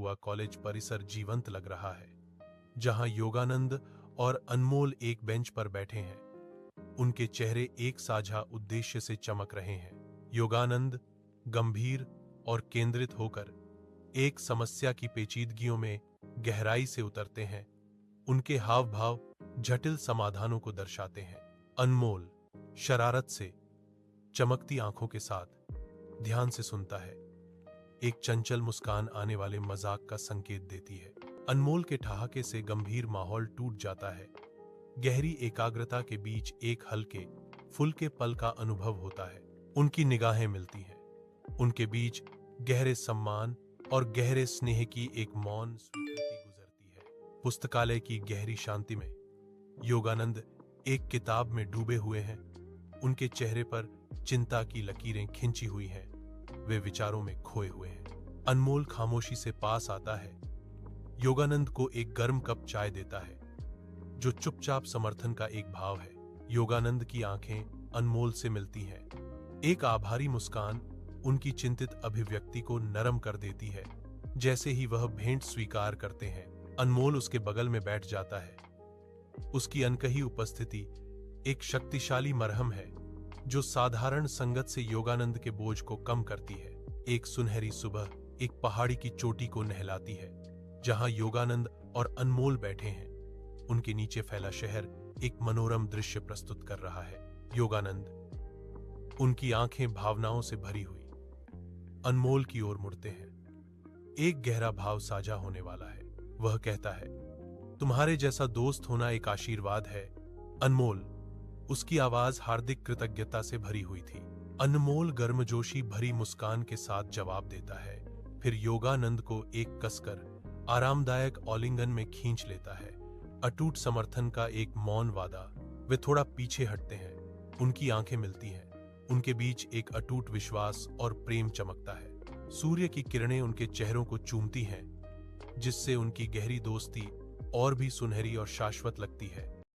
हुआ कॉलेज परिसर जीवंत लग रहा है, जहां योगानंद और अनमोल एक बेंच पर बैठे हैं। उनके चेहरे एक साझा उद्देश्य से चमक रहे हैं। योगानंद गंभीर और केंद्रित होकर एक समस्या की पेचीदगियों में गहराई से उतरते हैं। उनके हाव भाव जटिल समाधानों को दर्शाते हैं। अनमोल शरारत से चमकती आंखों के साथ ध्यान से सुनता है। एक चंचल मुस्कान आने वाले मजाक का संकेत देती है। अनमोल के ठहाके से गंभीर माहौल टूट जाता है। गहरी एकाग्रता के बीच एक हल्के फुल्के पल का अनुभव होता है। उनकी निगाहें मिलती हैं। उनके बीच गहरे सम्मान और गहरे स्नेह की एक मौन स्वीकृति गुजरती है। पुस्तकालय की गहरी शांति में योगानंद एक किताब में डूबे हुए हैं। उनके चेहरे पर चिंता की लकीरें खिंची हुई हैं। वे विचारों में खोए हुए हैं। अनमोल खामोशी से पास आता है। योगानंद को एक गर्म कप चाय देता है, जो चुपचाप समर्थन का एक भाव है। योगानंद की आंखें अनमोल से मिलती हैं। एक आभारी मुस्कान उनकी चिंतित अभिव्यक्ति को नरम कर देती है। जैसे ही वह भेंट स्वीकार करते हैं, अनमोल उसके बगल में बैठ जाता है। उसकी अनकही उपस्थिति एक शक्तिशाली मरहम है, जो साधारण संगत से योगानंद के बोझ को कम करती है। एक सुनहरी सुबह एक पहाड़ी की चोटी को नहलाती है, जहां योगानंद और अनमोल बैठे हैं। उनके नीचे फैला शहर एक मनोरम दृश्य प्रस्तुत कर रहा है। योगानंद, उनकी आंखें भावनाओं से भरी हुई, अनमोल की ओर मुड़ते हैं। एक गहरा भाव साझा होने वाला है। वह कहता है, तुम्हारे जैसा दोस्त होना एक आशीर्वाद है। अनमोल, उसकी आवाज हार्दिक कृतज्ञता से भरी हुई थी। अनमोल गर्मजोशी भरी मुस्कान के साथ जवाब देता है, फिर योगानंद को एक कसकर आरामदायक आलिंगन में खींच लेता है। अटूट समर्थन का एक मौन वादा। वे थोड़ा पीछे हटते हैं। उनकी आंखें मिलती हैं। उनके बीच एक अटूट विश्वास और प्रेम चमकता है। सूर्य की किरणें उनके चेहरों को चूमती हैं, जिससे उनकी गहरी दोस्ती और भी सुनहरी और शाश्वत लगती है।